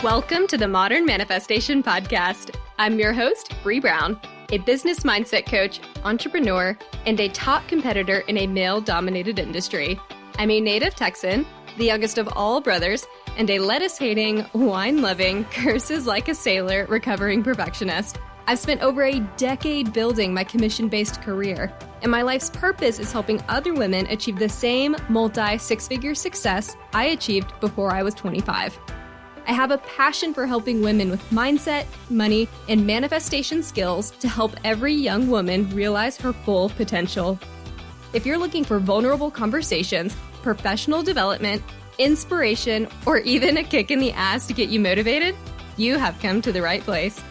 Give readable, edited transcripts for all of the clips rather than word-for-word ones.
Welcome to the Modern Manifestation Podcast. I'm your host, Bree Brown, a business mindset coach, entrepreneur, and a top competitor in a male-dominated industry. I'm a native Texan, the youngest of all brothers, and a lettuce-hating, wine-loving, curses-like-a-sailor recovering perfectionist. I've spent over a decade building my commission-based career, and my life's purpose is helping other women achieve the same multi-six-figure success I achieved before I was 25. I have a passion for helping women with mindset, money, and manifestation skills to help every young woman realize her full potential. If you're looking for vulnerable conversations, professional development, inspiration, or even a kick in the ass to get you motivated, you have come to the right place.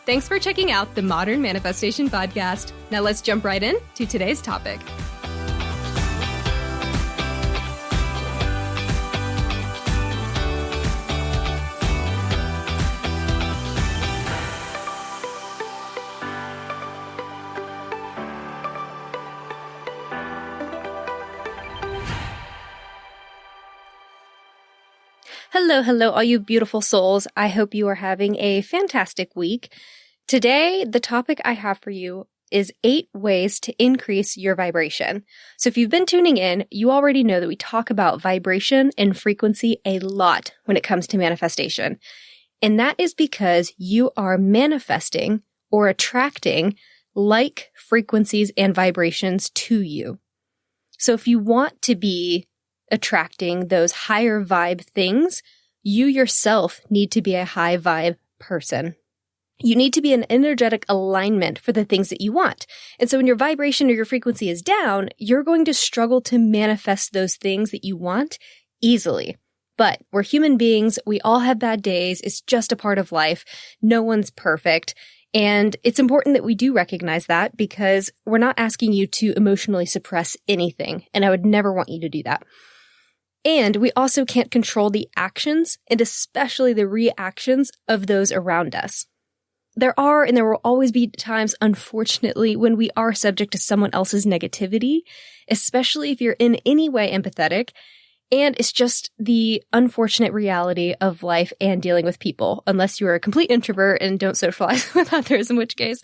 Thanks for checking out the Modern Manifestation Podcast. Now let's jump right in to today's topic. Hello, all you beautiful souls. I hope you are having a fantastic week. Today, the topic I have for you is 8 ways to increase your vibration. So if you've been tuning in, you already know that we talk about vibration and frequency a lot when it comes to manifestation. And that is because you are manifesting or attracting like frequencies and vibrations to you. So if you want to be attracting those higher vibe things, you yourself need to be a high vibe person. You need to be in energetic alignment for the things that you want. And so when your vibration or your frequency is down, you're going to struggle to manifest those things that you want easily. But we're human beings. We all have bad days. It's just a part of life. No one's perfect. And it's important that we do recognize that because we're not asking you to emotionally suppress anything. And I would never want you to do that. And we also can't control the actions and especially the reactions of those around us. There are and there will always be times, unfortunately, when we are subject to someone else's negativity, especially if you're in any way empathetic. And it's just the unfortunate reality of life and dealing with people, unless you're a complete introvert and don't socialize with others, in which case,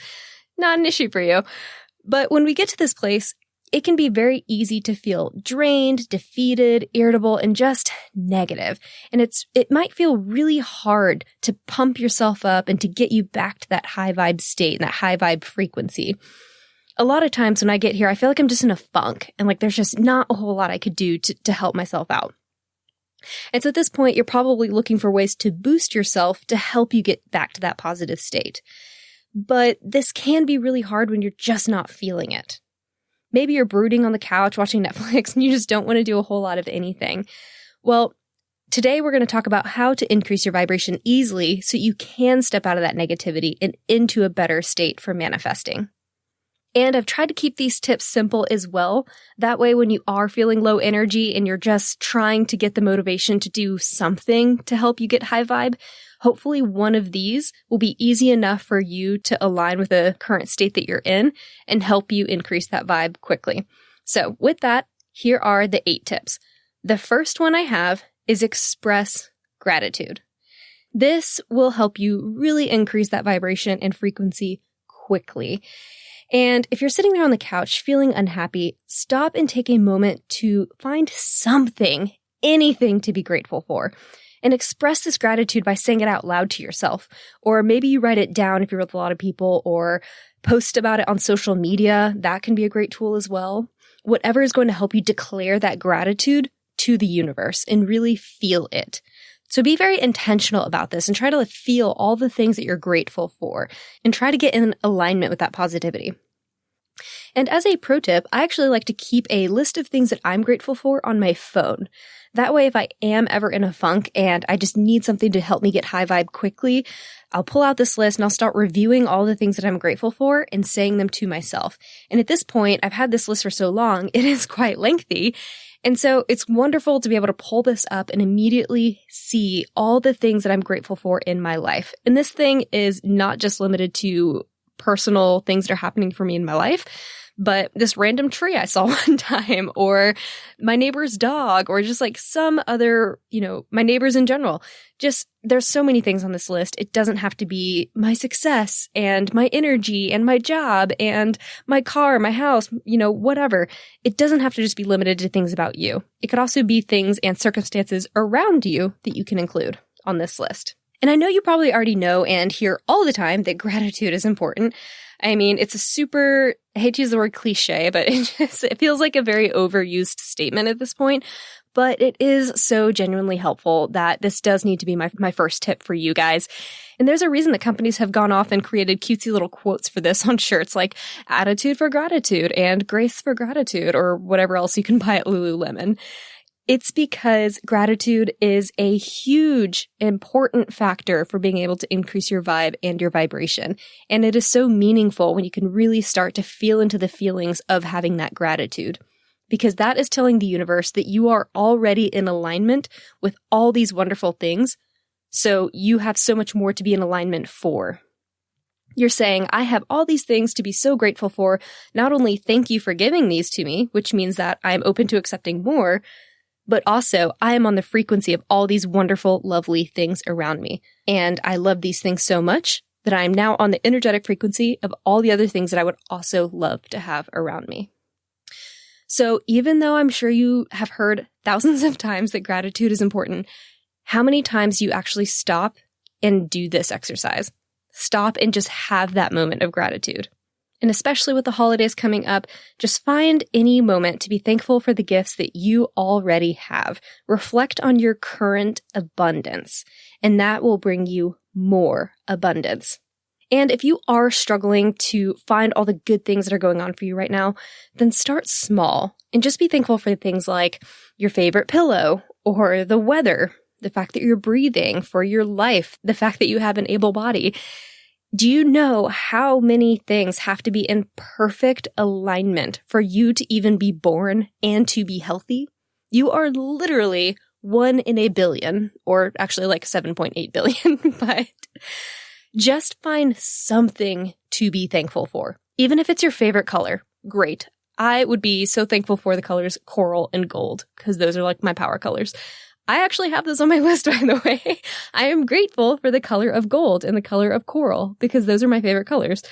not an issue for you. But when we get to this place, it can be very easy to feel drained, defeated, irritable, and just negative. And it might feel really hard to pump yourself up and to get you back to that high vibe state and that high vibe frequency. A lot of times when I get here, I feel like I'm just in a funk and like there's just not a whole lot I could do to help myself out. And so at this point, you're probably looking for ways to boost yourself to help you get back to that positive state. But this can be really hard when you're just not feeling it. Maybe you're brooding on the couch watching Netflix and you just don't want to do a whole lot of anything. Well, today we're going to talk about how to increase your vibration easily so you can step out of that negativity and into a better state for manifesting. And I've tried to keep these tips simple as well. That way, when you are feeling low energy and you're just trying to get the motivation to do something to help you get high vibe, hopefully one of these will be easy enough for you to align with the current state that you're in and help you increase that vibe quickly. So with that, here are the 8 tips. The first one I have is express gratitude. This will help you really increase that vibration and frequency quickly. And if you're sitting there on the couch feeling unhappy, stop and take a moment to find something, anything to be grateful for. And express this gratitude by saying it out loud to yourself. Or maybe you write it down if you're with a lot of people, or post about it on social media. That can be a great tool as well. Whatever is going to help you declare that gratitude to the universe and really feel it. So be very intentional about this and try to feel all the things that you're grateful for and try to get in alignment with that positivity. And as a pro tip, I actually like to keep a list of things that I'm grateful for on my phone. That way, if I am ever in a funk and I just need something to help me get high vibe quickly, I'll pull out this list and I'll start reviewing all the things that I'm grateful for and saying them to myself. And at this point, I've had this list for so long, it is quite lengthy. And so it's wonderful to be able to pull this up and immediately see all the things that I'm grateful for in my life. And this thing is not just limited to personal things that are happening for me in my life, but this random tree I saw one time, or my neighbor's dog, or just like some other, my neighbors in general. Just, there's so many things on this list. It doesn't have to be my success and my energy and my job and my car, my house, whatever. It doesn't have to just be limited to things about you. It could also be things and circumstances around you that you can include on this list. And I know you probably already know and hear all the time that gratitude is important. I mean, it's a super, I hate to use the word cliche, but it feels like a very overused statement at this point. But it is so genuinely helpful that this does need to be my first tip for you guys. And there's a reason that companies have gone off and created cutesy little quotes for this on shirts like attitude for gratitude and grace for gratitude or whatever else you can buy at Lululemon. It's because gratitude is a huge, important factor for being able to increase your vibe and your vibration. And it is so meaningful when you can really start to feel into the feelings of having that gratitude. Because that is telling the universe that you are already in alignment with all these wonderful things. So you have so much more to be in alignment for. You're saying, I have all these things to be so grateful for. Not only thank you for giving these to me, which means that I'm open to accepting more, but also I am on the frequency of all these wonderful, lovely things around me. And I love these things so much that I am now on the energetic frequency of all the other things that I would also love to have around me. So even though I'm sure you have heard thousands of times that gratitude is important, how many times do you actually stop and do this exercise? Stop and just have that moment of gratitude. And especially with the holidays coming up, just find any moment to be thankful for the gifts that you already have. Reflect on your current abundance, and that will bring you more abundance. And if you are struggling to find all the good things that are going on for you right now, then start small and just be thankful for things like your favorite pillow or the weather, the fact that you're breathing, for your life, the fact that you have an able body. Do you know how many things have to be in perfect alignment for you to even be born and to be healthy? You are literally 1 in a billion, or actually like 7.8 billion, but just find something to be thankful for. Even if it's your favorite color, great. I would be so thankful for the colors coral and gold, because those are like my power colors. I actually have those on my list, by the way. I am grateful for the color of gold and the color of coral, because those are my favorite colors.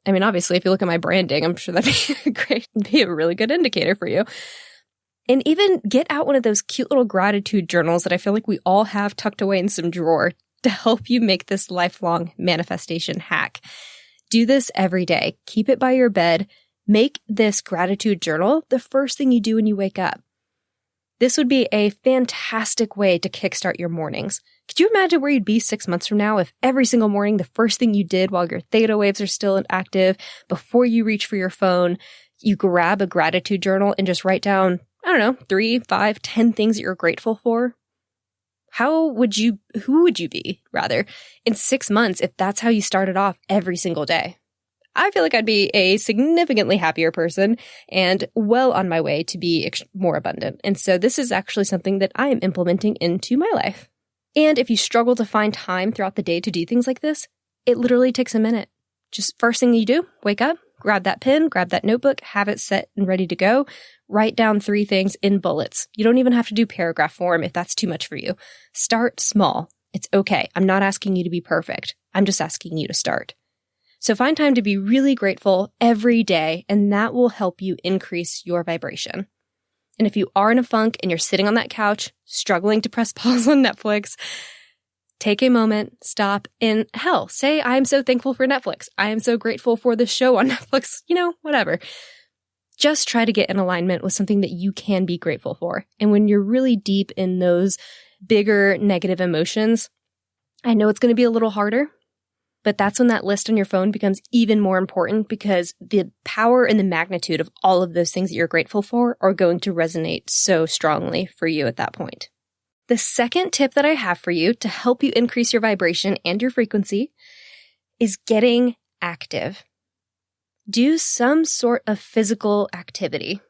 I mean, obviously, if you look at my branding, I'm sure that'd be a really good indicator for you. And even get out one of those cute little gratitude journals that I feel like we all have tucked away in some drawer to help you make this lifelong manifestation hack. Do this every day. Keep it by your bed. Make this gratitude journal the first thing you do when you wake up. This would be a fantastic way to kickstart your mornings. Could you imagine where you'd be 6 months from now if every single morning the first thing you did while your theta waves are still active, before you reach for your phone, you grab a gratitude journal and just write down, 3, 5, 10 things that you're grateful for? Who would you be, rather, in 6 months if that's how you started off every single day? I feel like I'd be a significantly happier person and well on my way to be more abundant. And so this is actually something that I am implementing into my life. And if you struggle to find time throughout the day to do things like this, it literally takes a minute. Just first thing you do, wake up, grab that pen, grab that notebook, have it set and ready to go. Write down 3 things in bullets. You don't even have to do paragraph form if that's too much for you. Start small. It's okay. I'm not asking you to be perfect. I'm just asking you to start. So find time to be really grateful every day, and that will help you increase your vibration. And if you are in a funk and you're sitting on that couch, struggling to press pause on Netflix, take a moment, stop, and hell, say, I'm so thankful for Netflix. I am so grateful for the show on Netflix, whatever. Just try to get in alignment with something that you can be grateful for. And when you're really deep in those bigger negative emotions, I know it's going to be a little harder, but that's when that list on your phone becomes even more important, because the power and the magnitude of all of those things that you're grateful for are going to resonate so strongly for you at that point. The second tip that I have for you to help you increase your vibration and your frequency is getting active. Do some sort of physical activity.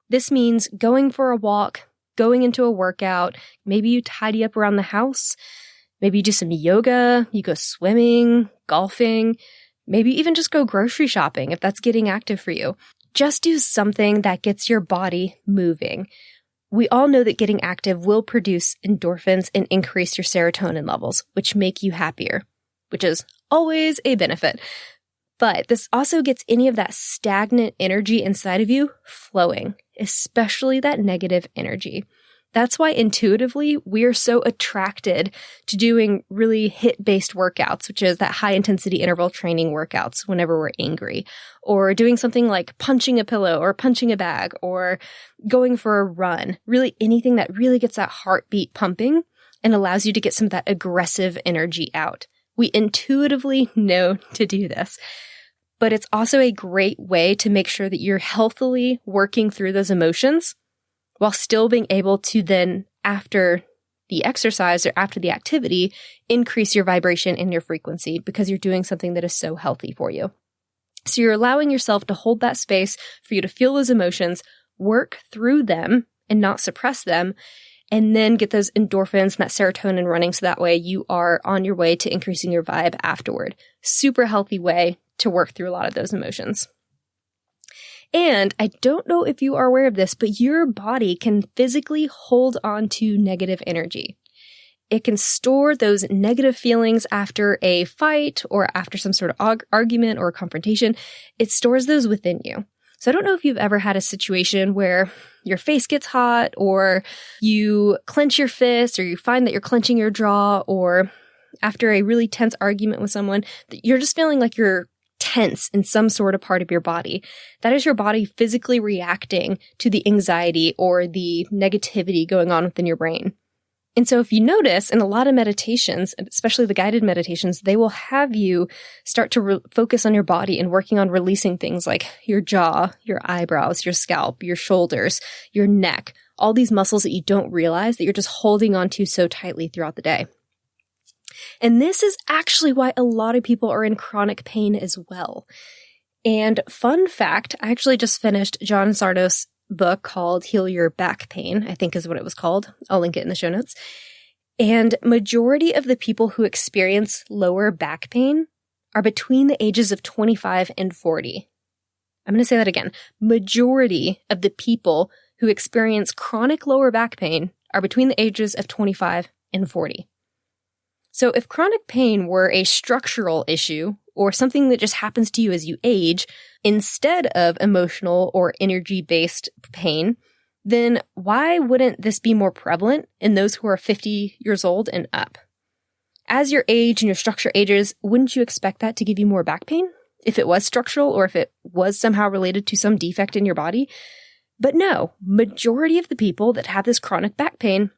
This means going for a walk, going into a workout, maybe you tidy up around the house, maybe you do some yoga, you go swimming, golfing, maybe even just go grocery shopping if that's getting active for you. just do something that gets your body moving. We all know that getting active will produce endorphins and increase your serotonin levels, which make you happier, which is always a benefit. But this also gets any of that stagnant energy inside of you flowing, especially that negative energy. That's why intuitively we're so attracted to doing really HIIT-based workouts, which is that high-intensity interval training workouts whenever we're angry, or doing something like punching a pillow or punching a bag or going for a run, really anything that really gets that heartbeat pumping and allows you to get some of that aggressive energy out. We intuitively know to do this, but it's also a great way to make sure that you're healthily working through those emotions while still being able to then, after the exercise or after the activity, increase your vibration and your frequency because you're doing something that is so healthy for you. So you're allowing yourself to hold that space for you to feel those emotions, work through them and not suppress them, and then get those endorphins and that serotonin running so that way you are on your way to increasing your vibe afterward. Super healthy way to work through a lot of those emotions. And I don't know if you are aware of this, but your body can physically hold on to negative energy. It can store those negative feelings after a fight or after some sort of argument or confrontation. It stores those within you. So I don't know if you've ever had a situation where your face gets hot or you clench your fist or you find that you're clenching your jaw, or after a really tense argument with someone, you're just feeling like you're tense in some sort of part of your body. That is your body physically reacting to the anxiety or the negativity going on within your brain. And so if you notice in a lot of meditations, especially the guided meditations, they will have you start to focus on your body and working on releasing things like your jaw, your eyebrows, your scalp, your shoulders, your neck, all these muscles that you don't realize that you're just holding on to so tightly throughout the day. And this is actually why a lot of people are in chronic pain as well. And fun fact, I actually just finished John Sarno's book called Heal Your Back Pain, I think is what it was called. I'll link it in the show notes. And majority of the people who experience lower back pain are between the ages of 25 and 40. I'm going to say that again. Majority of the people who experience chronic lower back pain are between the ages of 25 and 40. So if chronic pain were a structural issue or something that just happens to you as you age, instead of emotional or energy-based pain, then why wouldn't this be more prevalent in those who are 50 years old and up? As your age and your structure ages, wouldn't you expect that to give you more back pain if it was structural or if it was somehow related to some defect in your body? But no, majority of the people that have this chronic back pain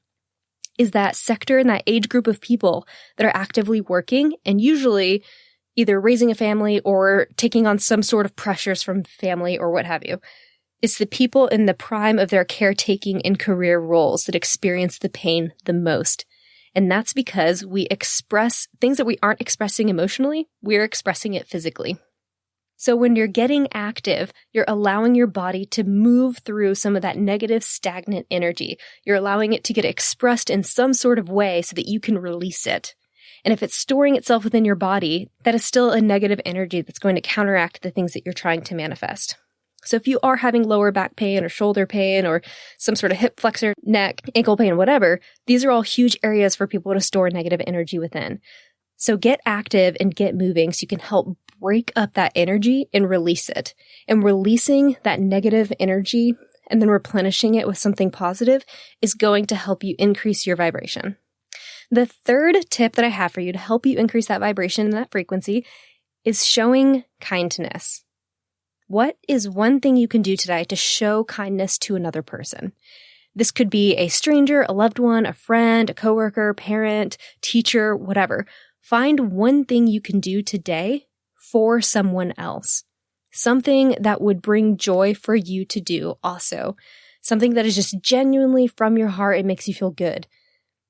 is that sector and that age group of people that are actively working and usually either raising a family or taking on some sort of pressures from family or what have you. It's the people in the prime of their caretaking and career roles that experience the pain the most. And that's because we express things that we aren't expressing emotionally, we're expressing it physically. So when you're getting active, you're allowing your body to move through some of that negative, stagnant energy. You're allowing it to get expressed in some sort of way so that you can release it. And if it's storing itself within your body, that is still a negative energy that's going to counteract the things that you're trying to manifest. So if you are having lower back pain or shoulder pain or some sort of hip flexor, neck, ankle pain, whatever, these are all huge areas for people to store negative energy within. So get active and get moving so you can help break up that energy and release it. And releasing that negative energy and then replenishing it with something positive is going to help you increase your vibration. The third tip that I have for you to help you increase that vibration and that frequency is showing kindness. What is one thing you can do today to show kindness to another person? This could be a stranger, a loved one, a friend, a coworker, parent, teacher, whatever. Find one thing you can do today for someone else. Something that would bring joy for you to do also. Something that is just genuinely from your heart and makes you feel good.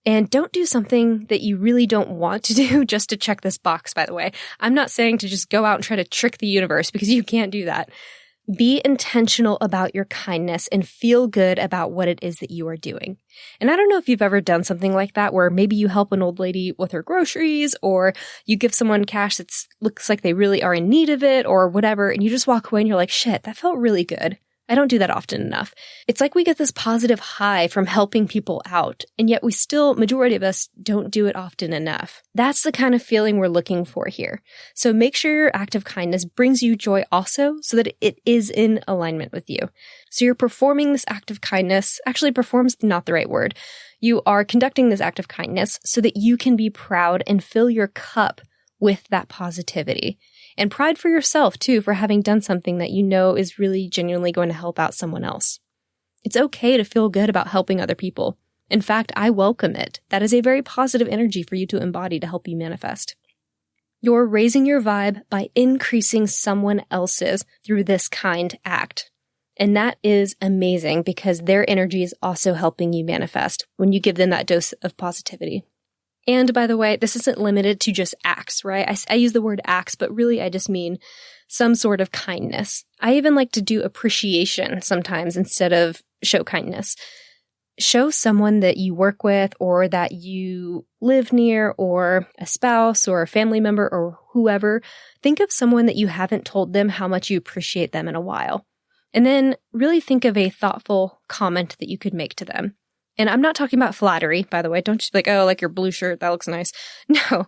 And don't do something that you really don't want to do just to check this box, by the way. I'm not saying to just go out and try to trick the universe because you can't do that. Be intentional about your kindness and feel good about what it is that you are doing. And I don't know if you've ever done something like that where maybe you help an old lady with her groceries, or you give someone cash that looks like they really are in need of it or whatever, and you just walk away and you're like, shit, that felt really good. I don't do that often enough. It's like we get this positive high from helping people out, and yet we still, majority of us, don't do it often enough. That's the kind of feeling we're looking for here. So make sure your act of kindness brings you joy also, so that it is in alignment with you. So you're performing this act of kindness, actually performs not the right word. You are conducting this act of kindness so that you can be proud and fill your cup with that positivity. And pride for yourself, too, for having done something that you know is really genuinely going to help out someone else. It's okay to feel good about helping other people. In fact, I welcome it. That is a very positive energy for you to embody to help you manifest. You're raising your vibe by increasing someone else's through this kind act. And that is amazing because their energy is also helping you manifest when you give them that dose of positivity. And by the way, this isn't limited to just acts, right? I use the word acts, but really I just mean some sort of kindness. I even like to do appreciation sometimes instead of show kindness. Show someone that you work with or that you live near, or a spouse or a family member or whoever. Think of someone that you haven't told them how much you appreciate them in a while. And then really think of a thoughtful comment that you could make to them. And I'm not talking about flattery, by the way. Don't just be like, oh, I like your blue shirt. That looks nice. No,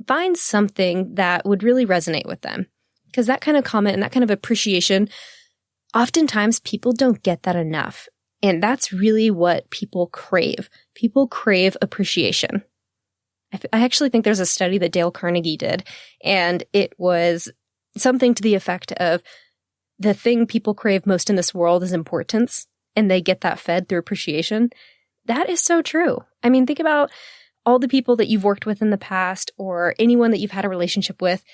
find something that would really resonate with them. Because that kind of comment and that kind of appreciation, oftentimes people don't get that enough. And that's really what people crave. People crave appreciation. I actually think there's a study that Dale Carnegie did, and it was something to the effect of the thing people crave most in this world is importance. And they get that fed through appreciation. That is so true. I mean, think about all the people that you've worked with in the past or anyone that you've had a relationship with.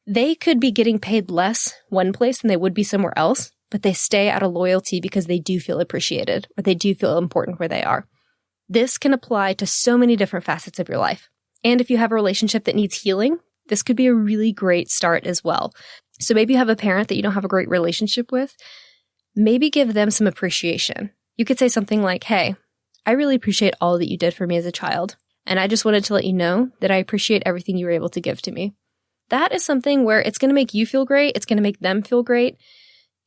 They could be getting paid less one place than they would be somewhere else, but they stay out of loyalty because they do feel appreciated or they do feel important where they are. This can apply to so many different facets of your life. And if you have a relationship that needs healing, this could be a really great start as well. So maybe you have a parent that you don't have a great relationship with. Maybe give them some appreciation. You could say something like, hey, I really appreciate all that you did for me as a child. And I just wanted to let you know that I appreciate everything you were able to give to me. That is something where it's going to make you feel great. It's going to make them feel great.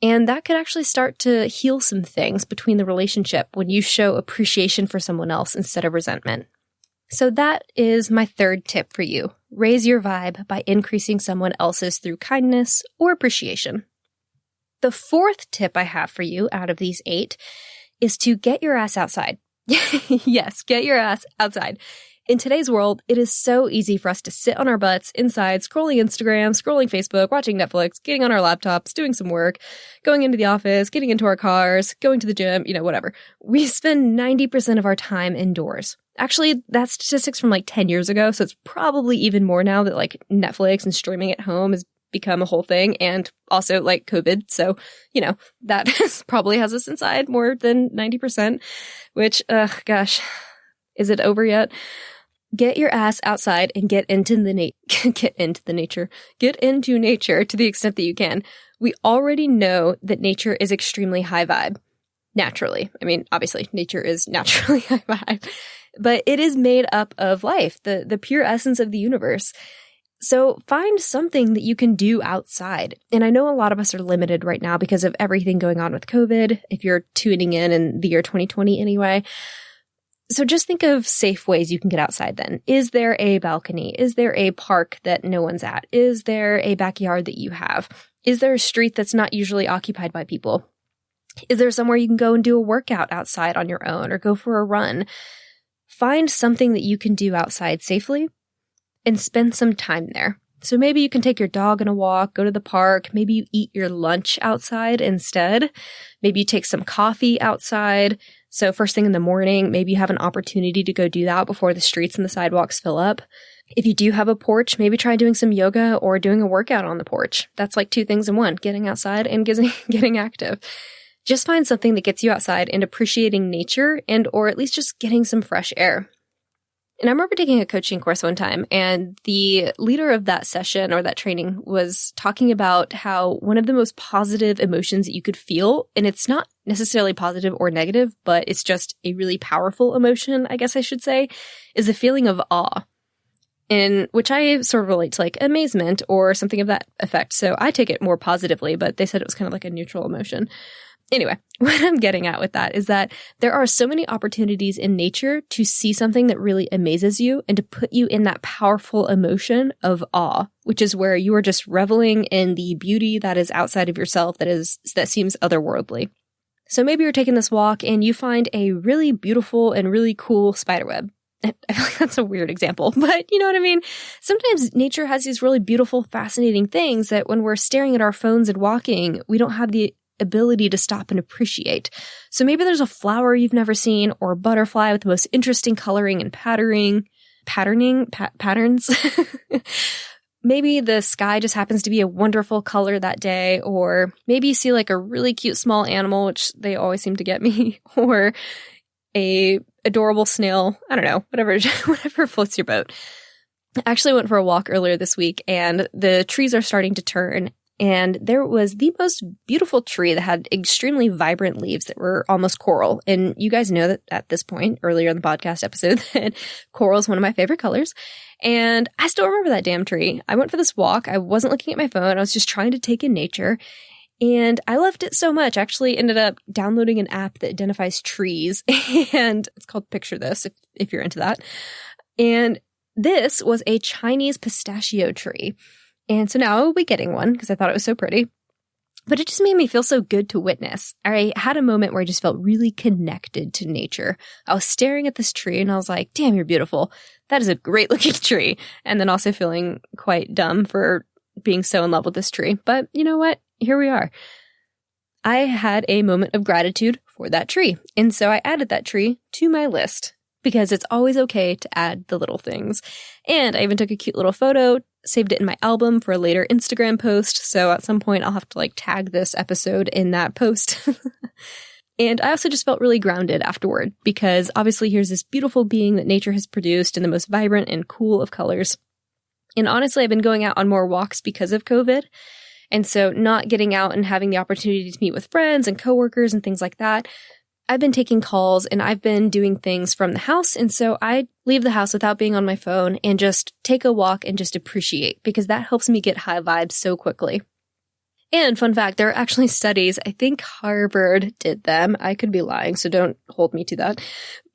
And that could actually start to heal some things between the relationship when you show appreciation for someone else instead of resentment. So that is my third tip for you. Raise your vibe by increasing someone else's through kindness or appreciation. The fourth tip I have for you out of these 8 is to get your ass outside. Yes, get your ass outside. In today's world, it is so easy for us to sit on our butts inside, scrolling Instagram, scrolling Facebook, watching Netflix, getting on our laptops, doing some work, going into the office, getting into our cars, going to the gym, whatever. We spend 90% of our time indoors. Actually, that's statistics from like 10 years ago, so it's probably even more now that like Netflix and streaming at home has become a whole thing, and also like COVID. So, that probably has us inside more than 90%, which, gosh, is it over yet? Get your ass outside and get into nature to the extent that you can. We already know that nature is extremely high vibe. Naturally. I mean, obviously, nature is naturally high vibe, but it is made up of life, the pure essence of the universe. So find something that you can do outside. And I know a lot of us are limited right now because of everything going on with COVID, if you're tuning in the year 2020 anyway. So just think of safe ways you can get outside then. Is there a balcony? Is there a park that no one's at? Is there a backyard that you have? Is there a street that's not usually occupied by people? Is there somewhere you can go and do a workout outside on your own or go for a run? Find something that you can do outside safely and spend some time there. So maybe you can take your dog on a walk, go to the park. Maybe you eat your lunch outside instead. Maybe you take some coffee outside. So first thing in the morning, maybe you have an opportunity to go do that before the streets and the sidewalks fill up. If you do have a porch, maybe try doing some yoga or doing a workout on the porch. That's like 2 things in one, getting outside and getting active. Just find something that gets you outside and appreciating nature, and or at least just getting some fresh air. And I remember taking a coaching course one time, and the leader of that session or that training was talking about how one of the most positive emotions that you could feel, and it's not necessarily positive or negative, but it's just a really powerful emotion, I guess I should say, is the feeling of awe. In which I sort of relate to like amazement or something of that effect. So I take it more positively, but they said it was kind of like a neutral emotion. Anyway, what I'm getting at with that is that there are so many opportunities in nature to see something that really amazes you and to put you in that powerful emotion of awe, which is where you are just reveling in the beauty that is outside of yourself that seems otherworldly. So maybe you're taking this walk and you find a really beautiful and really cool spiderweb. I feel like that's a weird example, but you know what I mean? Sometimes nature has these really beautiful, fascinating things that when we're staring at our phones and walking, we don't have the ability to stop and appreciate. So maybe there's a flower you've never seen or a butterfly with the most interesting coloring and patterns. Maybe the sky just happens to be a wonderful color that day, or maybe you see like a really cute small animal, which they always seem to get me, or a adorable snail. I don't know, whatever floats your boat. I actually went for a walk earlier this week and the trees are starting to turn. And there was the most beautiful tree that had extremely vibrant leaves that were almost coral. And you guys know that at this point, earlier in the podcast episode, that coral is one of my favorite colors. And I still remember that damn tree. I went for this walk. I wasn't looking at my phone. I was just trying to take in nature. And I loved it so much. I actually ended up downloading an app that identifies trees. And it's called Picture This, if you're into that. And this was a Chinese pistachio tree. And so now I will be getting one because I thought it was so pretty. But it just made me feel so good to witness. I had a moment where I just felt really connected to nature. I was staring at this tree and I was like, damn, you're beautiful. That is a great looking tree. And then also feeling quite dumb for being so in love with this tree. But you know what? Here we are. I had a moment of gratitude for that tree. And so I added that tree to my list because it's always okay to add the little things. And I even took a cute little photo, saved it in my album for a later Instagram post. So at some point I'll have to like tag this episode in that post. And I also just felt really grounded afterward because obviously here's this beautiful being that nature has produced in the most vibrant and cool of colors. And honestly, I've been going out on more walks because of COVID. And so not getting out and having the opportunity to meet with friends and coworkers and things like that, I've been taking calls and I've been doing things from the house. And so I leave the house without being on my phone and just take a walk and just appreciate because that helps me get high vibes so quickly. And fun fact, there are actually studies, I think Harvard did them. I could be lying, so don't hold me to that.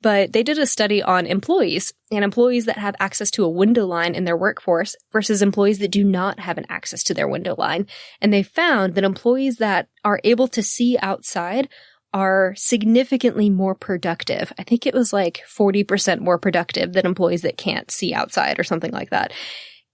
But they did a study on employees and employees that have access to a window line in their workforce versus employees that do not have an access to their window line. And they found that employees that are able to see outside are significantly more productive. I think it was like 40% more productive than employees that can't see outside or something like that.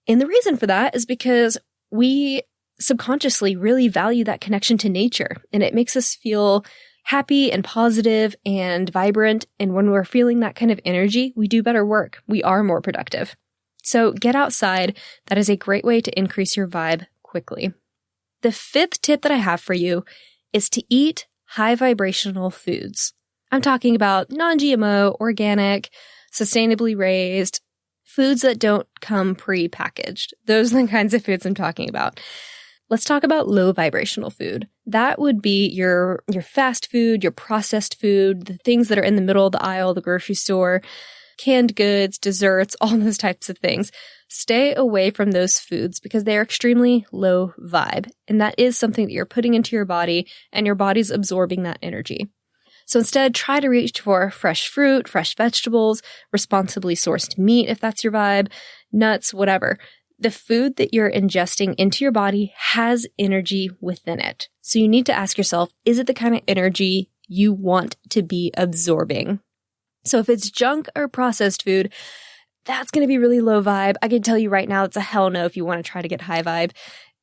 And the reason for that is because we subconsciously really value that connection to nature, and it makes us feel happy and positive and vibrant. And when we're feeling that kind of energy, we do better work. We are more productive. So get outside. That is a great way to increase your vibe quickly. The fifth tip that I have for you is to eat high vibrational foods. I'm talking about non-GMO, organic, sustainably raised, foods that don't come pre-packaged. Those are the kinds of foods I'm talking about. Let's talk about low vibrational food. That would be your fast food, your processed food, the things that are in the middle of the aisle, the grocery store, canned goods, desserts, all those types of things. Stay away from those foods because they are extremely low vibe. And that is something that you're putting into your body and your body's absorbing that energy. So instead, try to reach for fresh fruit, fresh vegetables, responsibly sourced meat if that's your vibe, nuts, whatever. The food that you're ingesting into your body has energy within it. So you need to ask yourself, is it the kind of energy you want to be absorbing? So if it's junk or processed food, that's going to be really low vibe. I can tell you right now, it's a hell no if you want to try to get high vibe.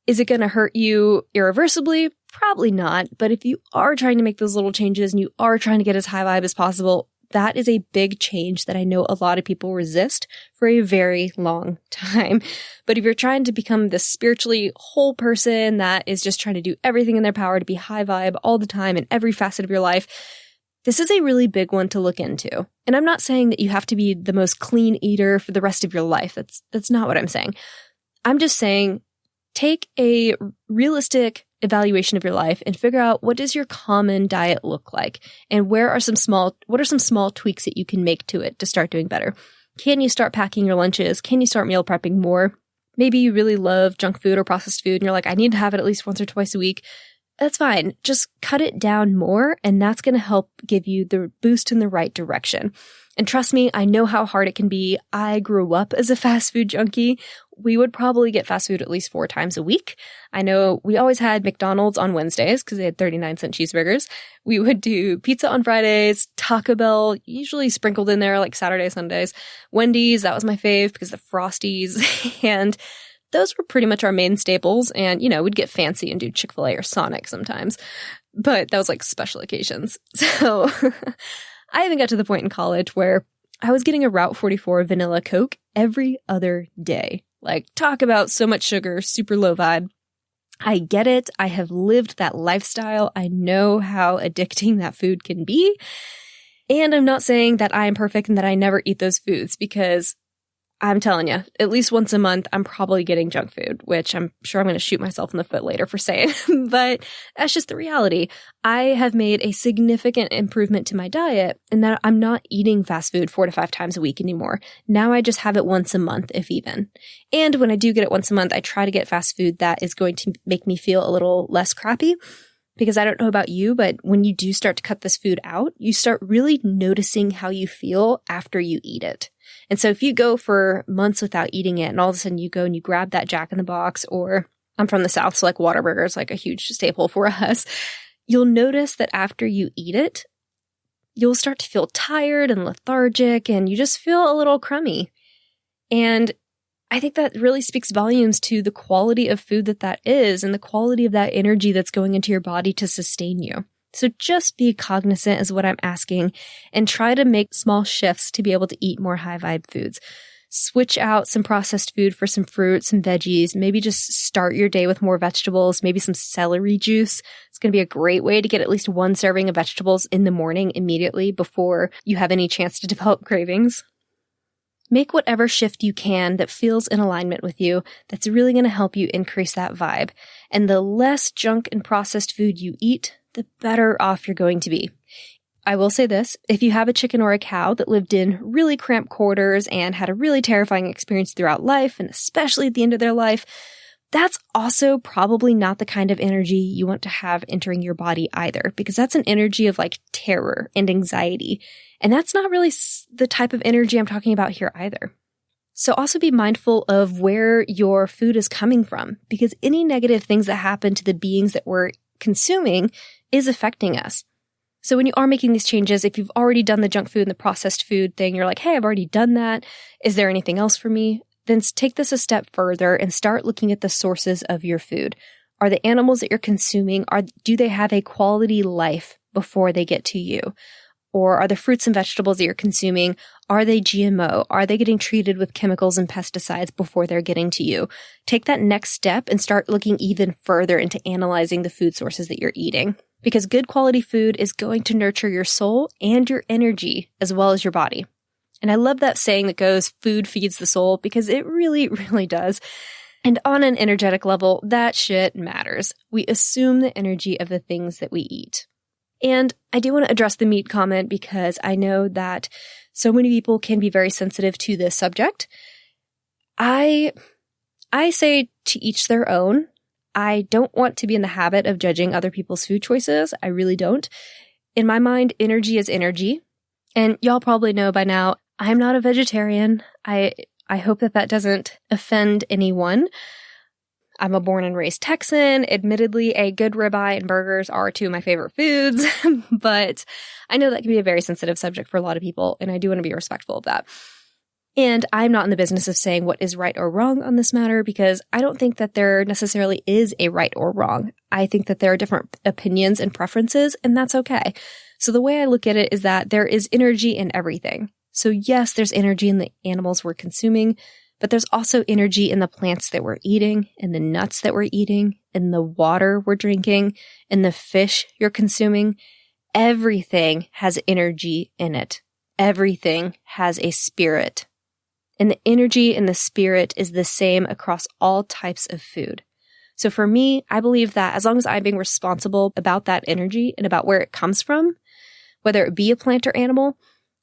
Is it going to hurt you irreversibly? Probably not. But if you are trying to make those little changes and you are trying to get as high vibe as possible, that is a big change that I know a lot of people resist for a very long time. But if you're trying to become this spiritually whole person that is just trying to do everything in their power to be high vibe all the time in every facet of your life, This is a really big one to look into. And I'm not saying that you have to be the most clean eater for the rest of your life. That's not what I'm saying. I'm just saying take a realistic evaluation of your life and figure out, what does your common diet look like? And what are some small tweaks that you can make to it to start doing better? Can you start packing your lunches? Can you start meal prepping more? Maybe you really love junk food or processed food and you're like, I need to have it at least once or twice a week. That's fine. Just cut it down more, and that's going to help give you the boost in the right direction. And trust me, I know how hard it can be. I grew up as a fast food junkie. We would probably get fast food at least 4 times a week. I know we always had McDonald's on Wednesdays because they had 39-cent cheeseburgers. We would do pizza on Fridays, Taco Bell, usually sprinkled in there like Saturday, Sundays. Wendy's, that was my fave because of Frosties. And those were pretty much our main staples. And, we'd get fancy and do Chick-fil-A or Sonic sometimes. But that was like special occasions. So I even got to the point in college where I was getting a Route 44 vanilla Coke every other day. Like, talk about so much sugar, super low vibe. I get it. I have lived that lifestyle. I know how addicting that food can be. And I'm not saying that I am perfect and that I never eat those foods, because I'm telling you, at least once a month, I'm probably getting junk food, which I'm sure I'm going to shoot myself in the foot later for saying, but that's just the reality. I have made a significant improvement to my diet in that I'm not eating fast food 4 to 5 times a week anymore. Now I just have it once a month, if even. And when I do get it once a month, I try to get fast food that is going to make me feel a little less crappy. Because I don't know about you, but when you do start to cut this food out, you start really noticing how you feel after you eat it. And so if you go for months without eating it and all of a sudden you go and you grab that Jack in the Box, or I'm from the South, so like Whataburger is like a huge staple for us, you'll notice that after you eat it, you'll start to feel tired and lethargic and you just feel a little crummy. And I think that really speaks volumes to the quality of food that is and the quality of that energy that's going into your body to sustain you. So just be cognizant is what I'm asking, and try to make small shifts to be able to eat more high vibe foods. Switch out some processed food for some fruit, some veggies. Maybe just start your day with more vegetables, maybe some celery juice. It's going to be a great way to get at least 1 serving of vegetables in the morning immediately before you have any chance to develop cravings. Make whatever shift you can that feels in alignment with you that's really going to help you increase that vibe. And the less junk and processed food you eat, the better off you're going to be. I will say this, if you have a chicken or a cow that lived in really cramped quarters and had a really terrifying experience throughout life, and especially at the end of their life, that's also probably not the kind of energy you want to have entering your body either, because that's an energy of like terror and anxiety. And that's not really the type of energy I'm talking about here either. So also be mindful of where your food is coming from, because any negative things that happen to the beings that we're consuming is affecting us. So when you are making these changes, if you've already done the junk food and the processed food thing, you're like, hey, I've already done that. Is there anything else for me? Then take this a step further and start looking at the sources of your food. Are the animals that you're consuming, do they have a quality life before they get to you? Or are the fruits and vegetables that you're consuming, are they GMO? Are they getting treated with chemicals and pesticides before they're getting to you? Take that next step and start looking even further into analyzing the food sources that you're eating. Because good quality food is going to nurture your soul and your energy as well as your body. And I love that saying that goes, food feeds the soul, because it really, really does. And on an energetic level, that shit matters. We assume the energy of the things that we eat. And I do want to address the meat comment because I know that so many people can be very sensitive to this subject. I say to each their own. I don't want to be in the habit of judging other people's food choices. I really don't. In my mind, energy is energy. And y'all probably know by now, I'm not a vegetarian. I hope that doesn't offend anyone. I'm a born and raised Texan. Admittedly, a good ribeye and burgers are 2 of my favorite foods, but I know that can be a very sensitive subject for a lot of people, and I do want to be respectful of that. And I'm not in the business of saying what is right or wrong on this matter, because I don't think that there necessarily is a right or wrong. I think that there are different opinions and preferences, and that's okay. So the way I look at it is that there is energy in everything. So yes, there's energy in the animals we're consuming, but there's also energy in the plants that we're eating, in the nuts that we're eating, in the water we're drinking, in the fish you're consuming. everything has energy in it. Everything has a spirit. And the energy and the spirit is the same across all types of food. So for me, I believe that as long as I'm being responsible about that energy and about where it comes from, whether it be a plant or animal,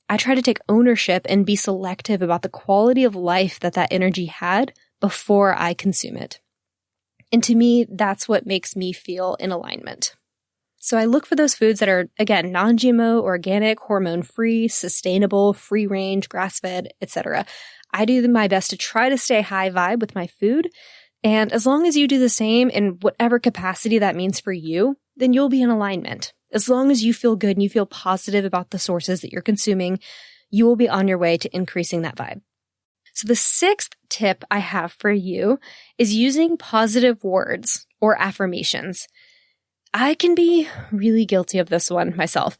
I try to take ownership and be selective about the quality of life that that energy had before I consume it. And to me, that's what makes me feel in alignment. So I look for those foods that are, again, non-GMO, organic, hormone-free, sustainable, free-range, grass-fed, etc. I do my best to try to stay high vibe with my food. And as long as you do the same in whatever capacity that means for you, then you'll be in alignment. As long as you feel good and you feel positive about the sources that you're consuming, you will be on your way to increasing that vibe. So the sixth tip I have for you is using positive words or affirmations. I can be really guilty of this one myself.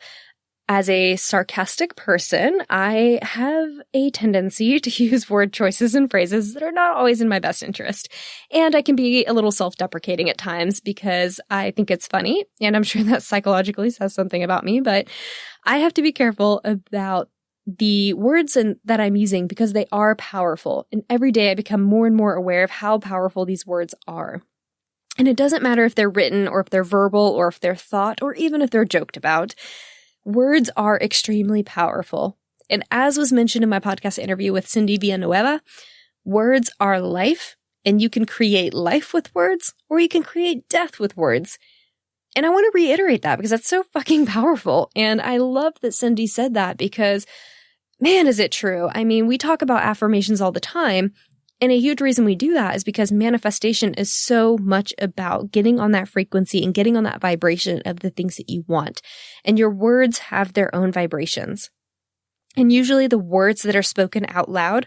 As a sarcastic person, I have a tendency to use word choices and phrases that are not always in my best interest. And I can be a little self-deprecating at times because I think it's funny, and I'm sure that psychologically says something about me, but I have to be careful about the words that I'm using because they are powerful. And every day I become more and more aware of how powerful these words are. And it doesn't matter if they're written or if they're verbal or if they're thought or even if they're joked about. Words are extremely powerful. And as was mentioned in my podcast interview with Cindy Villanueva, words are life, and you can create life with words or you can create death with words. And I want to reiterate that because that's so fucking powerful. And I love that Cindy said that because, man, is it true. I mean, we talk about affirmations all the time. And a huge reason we do that is because manifestation is so much about getting on that frequency and getting on that vibration of the things that you want. And your words have their own vibrations. And usually the words that are spoken out loud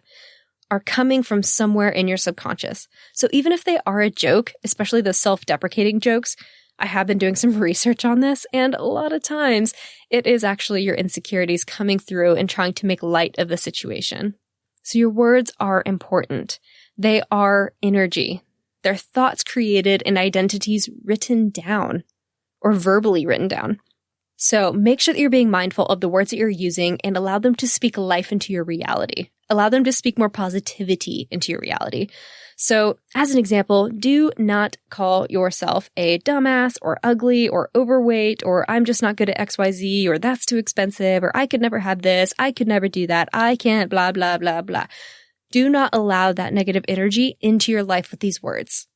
are coming from somewhere in your subconscious. So even if they are a joke, especially those self-deprecating jokes, I have been doing some research on this, and a lot of times it is actually your insecurities coming through and trying to make light of the situation. So your words are important. They are energy. They're thoughts created and identities written down or verbally written down. So make sure that you're being mindful of the words that you're using and allow them to speak life into your reality. Allow them to speak more positivity into your reality. So as an example, do not call yourself a dumbass or ugly or overweight or I'm just not good at XYZ or that's too expensive or I could never have this, I could never do that, I can't, blah, blah, blah, blah. Do not allow that negative energy into your life with these words.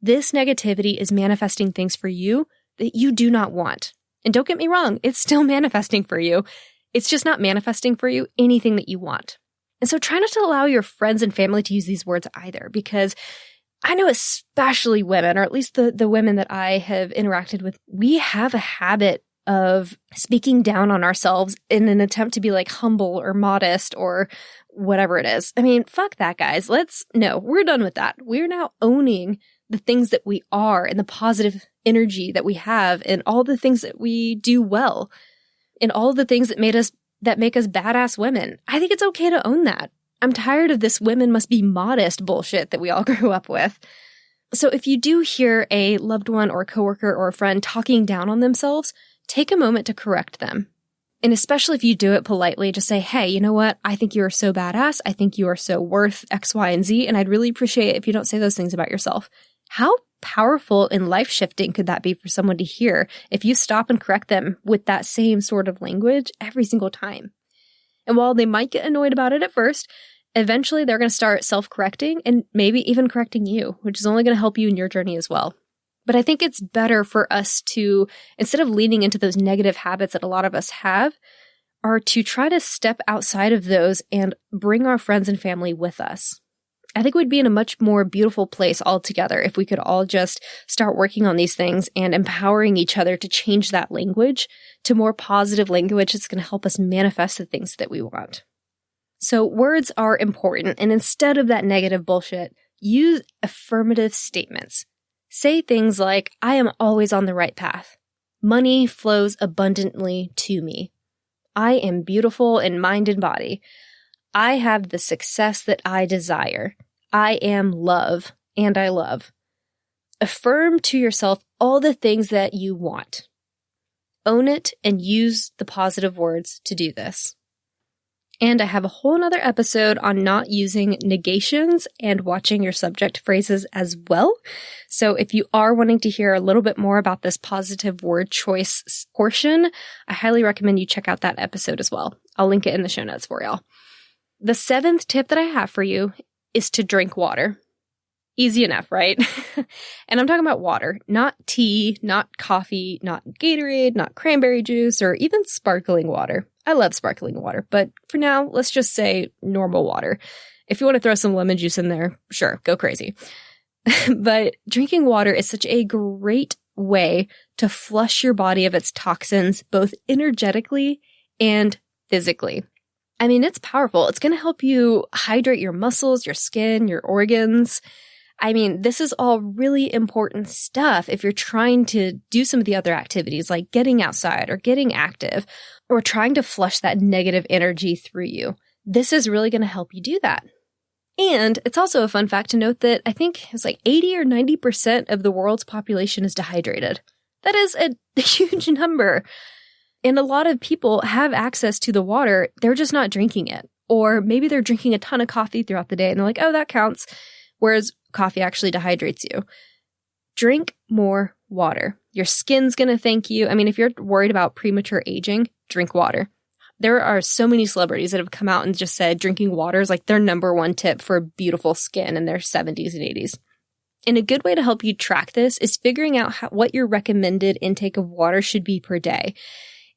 This negativity is manifesting things for you that you do not want. And don't get me wrong, it's still manifesting for you. It's just not manifesting for you anything that you want. And so try not to allow your friends and family to use these words either, because I know especially women, or at least the women that I have interacted with, we have a habit of speaking down on ourselves in an attempt to be like humble or modest or whatever it is. I mean, fuck that, guys. We're done with that. We're now owning the things that we are and the positive energy that we have and all the things that we do well and all the things that make us badass women. I think it's okay to own that. I'm tired of this women must be modest bullshit that we all grew up with. So if you do hear a loved one or a coworker or a friend talking down on themselves, take a moment to correct them. And especially if you do it politely, just say, hey, you know what? I think you are so badass. I think you are so worth X, Y, and Z. And I'd really appreciate it if you don't say those things about yourself. How powerful and life-shifting could that be for someone to hear if you stop and correct them with that same sort of language every single time? And while they might get annoyed about it at first, eventually they're going to start self-correcting and maybe even correcting you, which is only going to help you in your journey as well. But I think it's better for us to, instead of leaning into those negative habits that a lot of us have, are to try to step outside of those and bring our friends and family with us. I think we'd be in a much more beautiful place altogether if we could all just start working on these things and empowering each other to change that language to more positive language that's going to help us manifest the things that we want. So words are important, and instead of that negative bullshit, use affirmative statements. Say things like, I am always on the right path. Money flows abundantly to me. I am beautiful in mind and body. I have the success that I desire. I am love, and I love. Affirm to yourself all the things that you want. Own it and use the positive words to do this. And I have a whole nother episode on not using negations and watching your subject phrases as well. So if you are wanting to hear a little bit more about this positive word choice portion, I highly recommend you check out that episode as well. I'll link it in the show notes for y'all. The 7th tip that I have for you is to drink water. Easy enough, right? And I'm talking about water, not tea, not coffee, not Gatorade, not cranberry juice, or even sparkling water. I love sparkling water, but for now, let's just say normal water. If you want to throw some lemon juice in there, sure, go crazy. But drinking water is such a great way to flush your body of its toxins, both energetically and physically. I mean, it's powerful. It's going to help you hydrate your muscles, your skin, your organs. I mean, this is all really important stuff if you're trying to do some of the other activities like getting outside or getting active or trying to flush that negative energy through you. This is really going to help you do that. And it's also a fun fact to note that I think it's like 80 or 90% of the world's population is dehydrated. That is a huge number. And a lot of people have access to the water. They're just not drinking it. Or maybe they're drinking a ton of coffee throughout the day and they're like, oh, that counts. Whereas coffee actually dehydrates you. Drink more water. Your skin's going to thank you. I mean, if you're worried about premature aging, drink water. There are so many celebrities that have come out and just said drinking water is like their number one tip for beautiful skin in their 70s and 80s. And a good way to help you track this is figuring out what your recommended intake of water should be per day.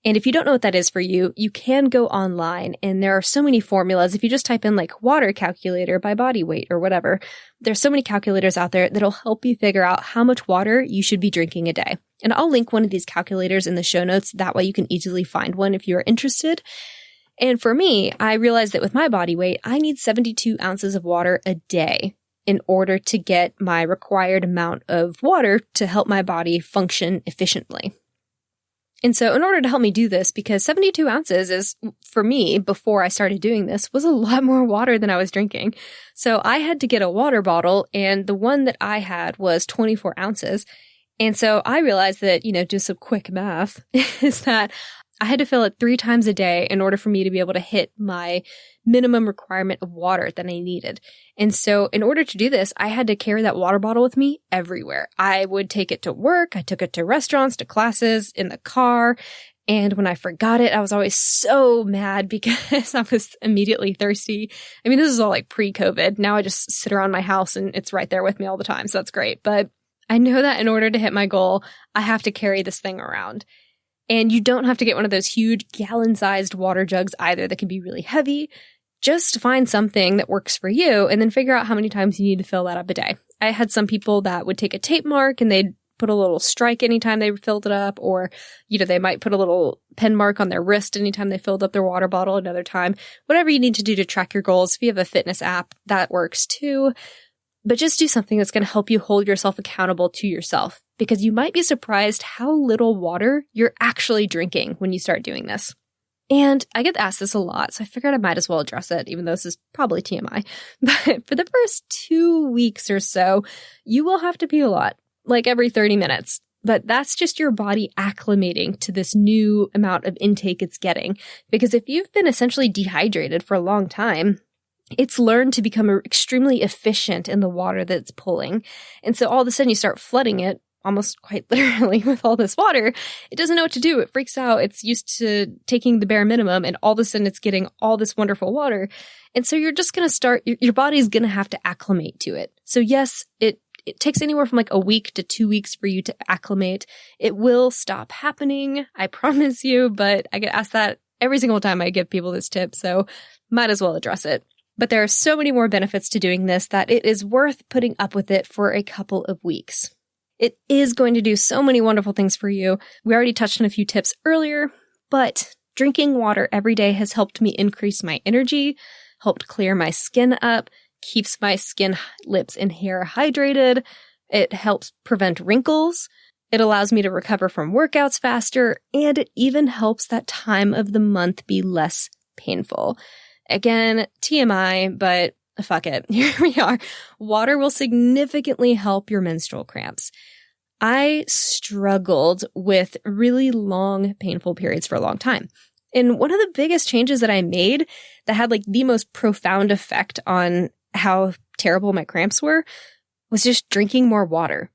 And if you don't know what that is for you, you can go online and there are so many formulas. If you just type in like water calculator by body weight or whatever, there's so many calculators out there that'll help you figure out how much water you should be drinking a day. And I'll link one of these calculators in the show notes. That way you can easily find one if you're interested. And for me, I realized that with my body weight, I need 72 ounces of water a day in order to get my required amount of water to help my body function efficiently. And so in order to help me do this, because 72 ounces is, for me, before I started doing this, was a lot more water than I was drinking. So I had to get a water bottle, and the one that I had was 24 ounces. And so I realized that, do some quick math, is that I had to fill it 3 times a day in order for me to be able to hit my minimum requirement of water that I needed. And so in order to do this, I had to carry that water bottle with me everywhere. I would take it to work. I took it to restaurants, to classes, in the car. And when I forgot it, I was always so mad because I was immediately thirsty. I mean, this is all like pre-COVID. Now I just sit around my house and it's right there with me all the time. So that's great. But I know that in order to hit my goal, I have to carry this thing around. And you don't have to get one of those huge gallon-sized water jugs either that can be really heavy. Just find something that works for you and then figure out how many times you need to fill that up a day. I had some people that would take a tape mark and they'd put a little strike anytime they filled it up, or, they might put a little pen mark on their wrist anytime they filled up their water bottle another time. Whatever you need to do to track your goals. If you have a fitness app, that works too. But just do something that's going to help you hold yourself accountable to yourself, because you might be surprised how little water you're actually drinking when you start doing this. And I get asked this a lot, so I figured I might as well address it, even though this is probably TMI. But for the first 2 weeks or so, you will have to pee a lot, like every 30 minutes. But that's just your body acclimating to this new amount of intake it's getting. Because if you've been essentially dehydrated for a long time, it's learned to become extremely efficient in the water that it's pulling. And so all of a sudden you start flooding it, almost quite literally, with all this water. It doesn't know what to do. It freaks out. It's used to taking the bare minimum, and all of a sudden it's getting all this wonderful water. And so you're just going to start, your body's going to have to acclimate to it. So yes, it takes anywhere from like a week to 2 weeks for you to acclimate. It will stop happening, I promise you, but I get asked that every single time I give people this tip, so might as well address it. But there are so many more benefits to doing this that it is worth putting up with it for a couple of weeks. It is going to do so many wonderful things for you. We already touched on a few tips earlier, but drinking water every day has helped me increase my energy, helped clear my skin up, keeps my skin, lips, and hair hydrated. It helps prevent wrinkles. It allows me to recover from workouts faster, and it even helps that time of the month be less painful. Again, TMI, but fuck it. Here we are. Water will significantly help your menstrual cramps. I struggled with really long, painful periods for a long time. And one of the biggest changes that I made that had like the most profound effect on how terrible my cramps were was just drinking more water.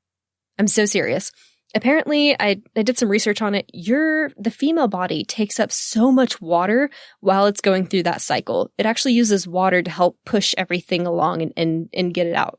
I'm so serious. Apparently, I did some research on it. The female body takes up so much water while it's going through that cycle. It actually uses water to help push everything along and get it out.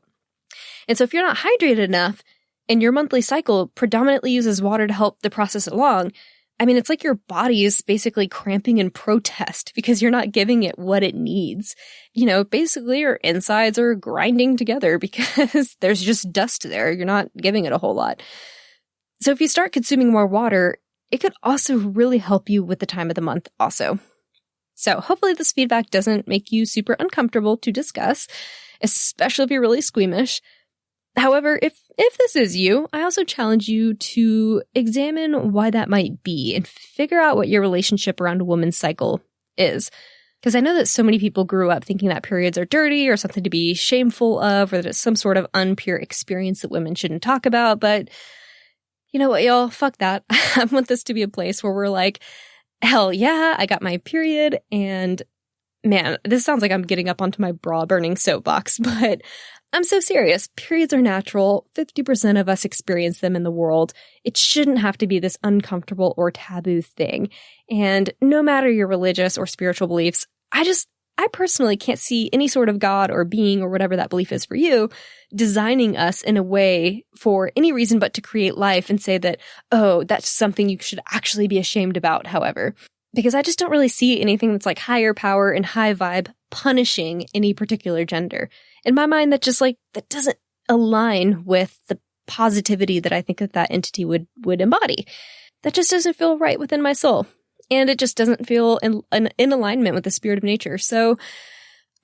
And so if you're not hydrated enough and your monthly cycle predominantly uses water to help the process along, I mean, it's like your body is basically cramping in protest because you're not giving it what it needs. You know, basically your insides are grinding together because there's just dust there. You're not giving it a whole lot. So if you start consuming more water, it could also really help you with the time of the month also. So hopefully this feedback doesn't make you super uncomfortable to discuss, especially if you're really squeamish. However, if this is you, I also challenge you to examine why that might be and figure out what your relationship around a woman's cycle is. Because I know that so many people grew up thinking that periods are dirty or something to be shameful of, or that it's some sort of unpure experience that women shouldn't talk about. But you know what, y'all? Fuck that. I want this to be a place where we're like, hell yeah, I got my period. And man, this sounds like I'm getting up onto my bra burning soapbox, but I'm so serious. Periods are natural. 50% of us experience them in the world. It shouldn't have to be this uncomfortable or taboo thing. And no matter your religious or spiritual beliefs, I personally can't see any sort of God or being or whatever that belief is for you designing us in a way for any reason but to create life and say that, oh, that's something you should actually be ashamed about, however. Because I just don't really see anything that's like higher power and high vibe punishing any particular gender. In my mind, that doesn't align with the positivity that I think that entity would embody. That just doesn't feel right within my soul. And it just doesn't feel in alignment with the spirit of nature. So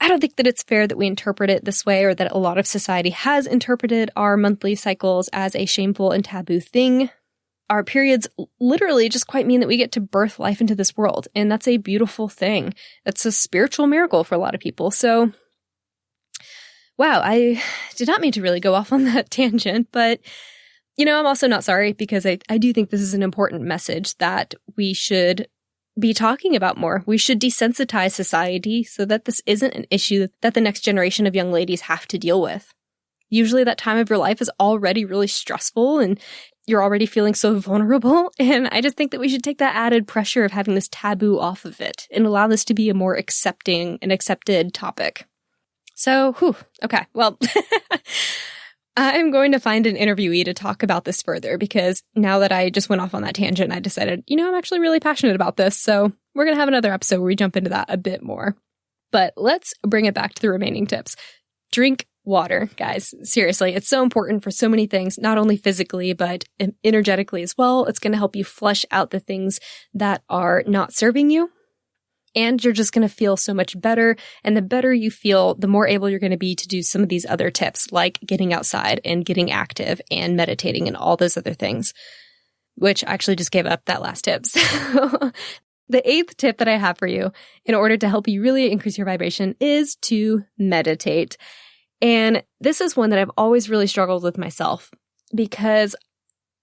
I don't think that it's fair that we interpret it this way, or that a lot of society has interpreted our monthly cycles as a shameful and taboo thing. Our periods literally just quite mean that we get to birth life into this world. And that's a beautiful thing. That's a spiritual miracle for a lot of people. So wow, I did not mean to really go off on that tangent, but you know, I'm also not sorry, because I do think this is an important message that we should be talking about more. We should desensitize society so that this isn't an issue that the next generation of young ladies have to deal with. Usually that time of your life is already really stressful and you're already feeling so vulnerable. And I just think that we should take that added pressure of having this taboo off of it and allow this to be a more accepting and accepted topic. So, okay, well, I'm going to find an interviewee to talk about this further, because now that I just went off on that tangent, I decided, I'm actually really passionate about this. So we're going to have another episode where we jump into that a bit more. But let's bring it back to the remaining tips. Drink water, guys. Seriously, it's so important for so many things, not only physically, but energetically as well. It's going to help you flush out the things that are not serving you. And you're just going to feel so much better. And the better you feel, the more able you're going to be to do some of these other tips, like getting outside and getting active and meditating and all those other things, which I actually just gave up that last tip. So the 8th tip that I have for you in order to help you really increase your vibration is to meditate. And this is one that I've always really struggled with myself, because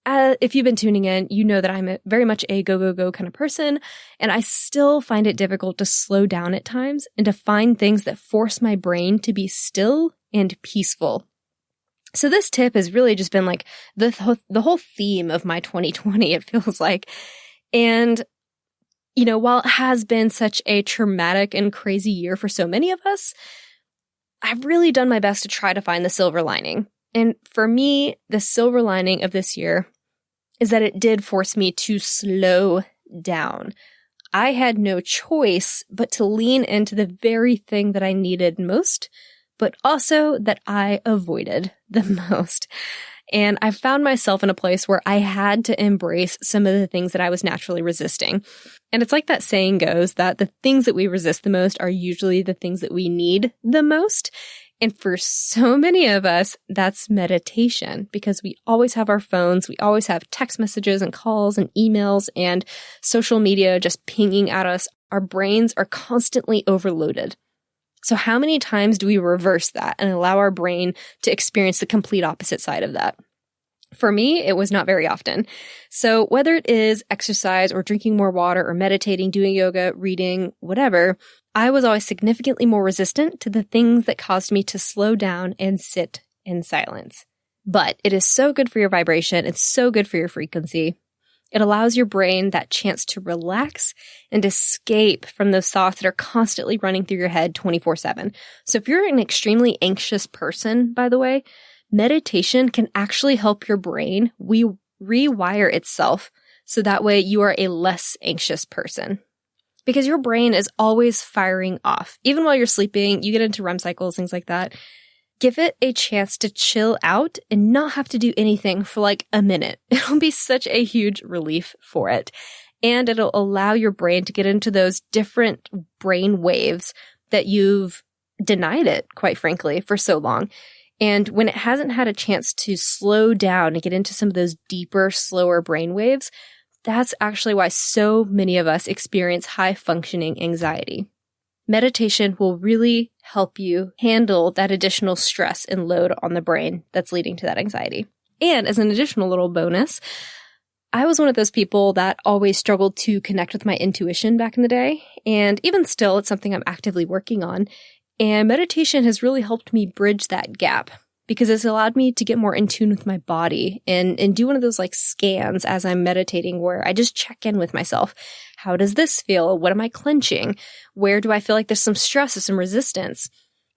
if you've been tuning in, you know that I'm very much a go, go, go kind of person, and I still find it difficult to slow down at times and to find things that force my brain to be still and peaceful. So this tip has really just been like the whole theme of my 2020, it feels like. And, while it has been such a traumatic and crazy year for so many of us, I've really done my best to try to find the silver lining. And for me, the silver lining of this year is that it did force me to slow down. I had no choice but to lean into the very thing that I needed most, but also that I avoided the most. And I found myself in a place where I had to embrace some of the things that I was naturally resisting. And it's like that saying goes that the things that we resist the most are usually the things that we need the most. And for so many of us, that's meditation, because we always have our phones, we always have text messages and calls and emails and social media just pinging at us. Our brains are constantly overloaded. So how many times do we reverse that and allow our brain to experience the complete opposite side of that? For me, it was not very often. So whether it is exercise or drinking more water or meditating, doing yoga, reading, whatever, I was always significantly more resistant to the things that caused me to slow down and sit in silence. But it is so good for your vibration. It's so good for your frequency. It allows your brain that chance to relax and escape from those thoughts that are constantly running through your head 24/7. So if you're an extremely anxious person, by the way, meditation can actually help your brain rewire itself so that way you are a less anxious person. Because your brain is always firing off. Even while you're sleeping, you get into REM cycles, things like that. Give it a chance to chill out and not have to do anything for like a minute. It'll be such a huge relief for it. And it'll allow your brain to get into those different brain waves that you've denied it, quite frankly, for so long. And when it hasn't had a chance to slow down and get into some of those deeper, slower brain waves, that's actually why so many of us experience high functioning anxiety. Meditation will really help you handle that additional stress and load on the brain that's leading to that anxiety. And as an additional little bonus, I was one of those people that always struggled to connect with my intuition back in the day. And even still, it's something I'm actively working on. And meditation has really helped me bridge that gap because it's allowed me to get more in tune with my body and do one of those like scans as I'm meditating where I just check in with myself. How does this feel? What am I clenching? Where do I feel like there's some stress or some resistance?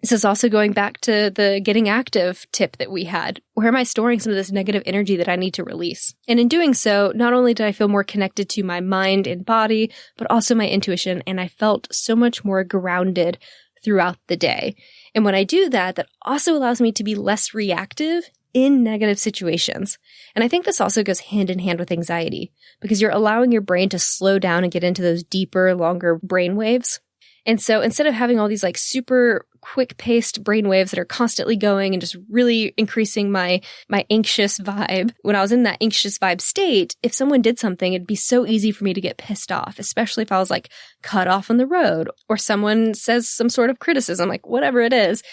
This is also going back to the getting active tip that we had. Where am I storing some of this negative energy that I need to release? And in doing so, not only did I feel more connected to my mind and body, but also my intuition, and I felt so much more grounded throughout the day. And when I do that, that also allows me to be less reactive in negative situations. And I think this also goes hand in hand with anxiety because you're allowing your brain to slow down and get into those deeper, longer brain waves. And so instead of having all these like super quick-paced brainwaves that are constantly going and just really increasing my anxious vibe, when I was in that anxious vibe state, if someone did something, it'd be so easy for me to get pissed off, especially if I was like cut off on the road or someone says some sort of criticism, like whatever it is.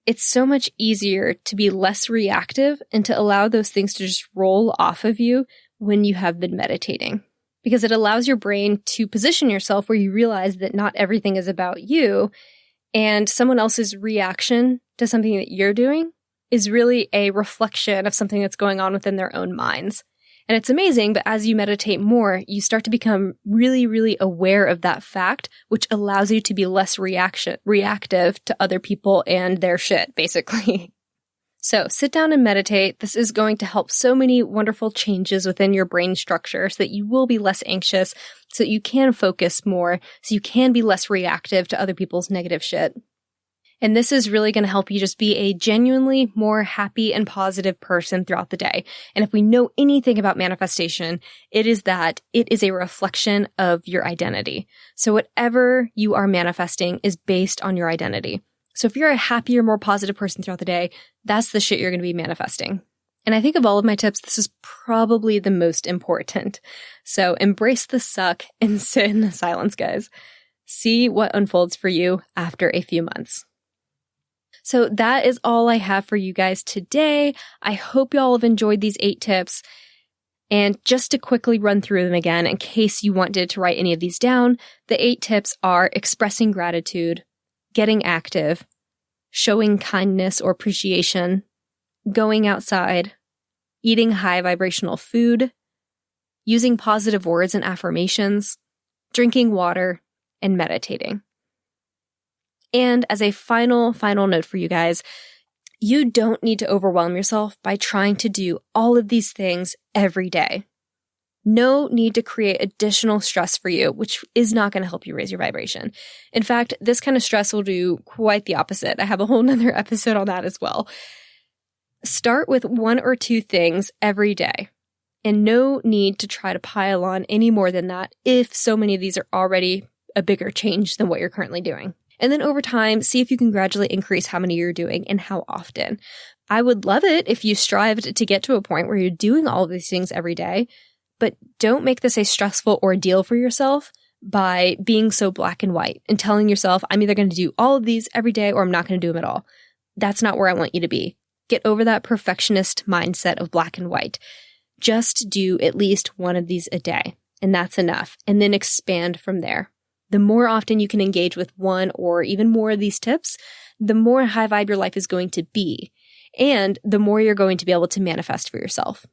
It's so much easier to be less reactive and to allow those things to just roll off of you when you have been meditating. Because it allows your brain to position yourself where you realize that not everything is about you and someone else's reaction to something that you're doing is really a reflection of something that's going on within their own minds. And it's amazing, but as you meditate more, you start to become really, really aware of that fact, which allows you to be less reactive to other people and their shit, basically. So sit down and meditate. This is going to help so many wonderful changes within your brain structure so that you will be less anxious, so that you can focus more, so you can be less reactive to other people's negative shit. And this is really going to help you just be a genuinely more happy and positive person throughout the day. And if we know anything about manifestation, it is that it is a reflection of your identity. So whatever you are manifesting is based on your identity. So if you're a happier, more positive person throughout the day, that's the shit you're going to be manifesting. And I think of all of my tips, this is probably the most important. So embrace the suck and sit in the silence, guys. See what unfolds for you after a few months. So that is all I have for you guys today. I hope y'all have enjoyed these 8 tips. And just to quickly run through them again, in case you wanted to write any of these down, the 8 tips are expressing gratitude, getting active, showing kindness or appreciation, going outside, eating high vibrational food, using positive words and affirmations, drinking water, and meditating. And as a final note for you guys, you don't need to overwhelm yourself by trying to do all of these things every day. No need to create additional stress for you, which is not going to help you raise your vibration. In fact, this kind of stress will do quite the opposite. I have a whole nother episode on that as well. Start with 1 or 2 things every day, and no need to try to pile on any more than that if so many of these are already a bigger change than what you're currently doing. And then over time, see if you can gradually increase how many you're doing and how often. I would love it if you strived to get to a point where you're doing all of these things every day, but don't make this a stressful ordeal for yourself by being so black and white and telling yourself, I'm either going to do all of these every day or I'm not going to do them at all. That's not where I want you to be. Get over that perfectionist mindset of black and white. Just do at least one of these a day, and that's enough. And then expand from there. The more often you can engage with one or even more of these tips, the more high vibe your life is going to be, and the more you're going to be able to manifest for yourself.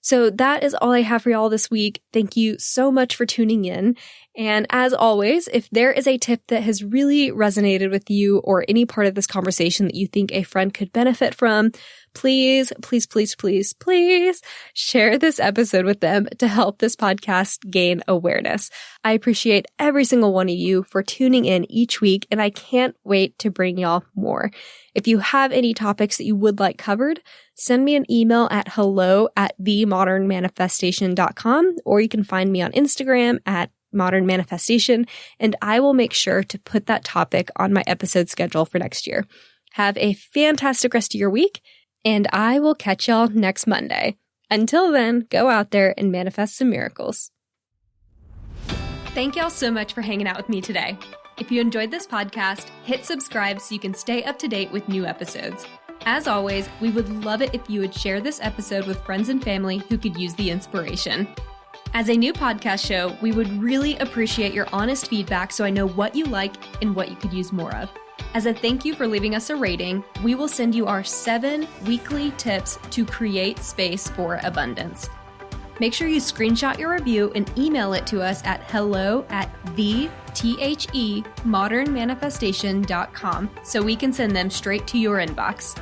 So that is all I have for y'all this week. Thank you so much for tuning in. And as always, if there is a tip that has really resonated with you or any part of this conversation that you think a friend could benefit from, please, please, please, please, please share this episode with them to help this podcast gain awareness. I appreciate every single one of you for tuning in each week, and I can't wait to bring y'all more. If you have any topics that you would like covered, send me an email at hello@themodernmanifestation.com, or you can find me on Instagram at Modern Manifestation, and I will make sure to put that topic on my episode schedule for next year. Have a fantastic rest of your week, and I will catch y'all next Monday. Until then, go out there and manifest some miracles. Thank y'all so much for hanging out with me today. If you enjoyed this podcast, hit subscribe so you can stay up to date with new episodes. As always, we would love it if you would share this episode with friends and family who could use the inspiration. As a new podcast show, we would really appreciate your honest feedback so I know what you like and what you could use more of. As a thank you for leaving us a rating, we will send you our 7 weekly tips to create space for abundance. Make sure you screenshot your review and email it to us at hello@themodernmanifestation.com so we can send them straight to your inbox.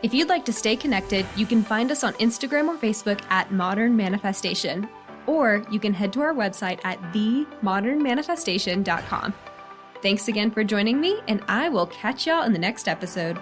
If you'd like to stay connected, you can find us on Instagram or Facebook at Modern Manifestation, or you can head to our website at themodernmanifestation.com. Thanks again for joining me, and I will catch y'all in the next episode.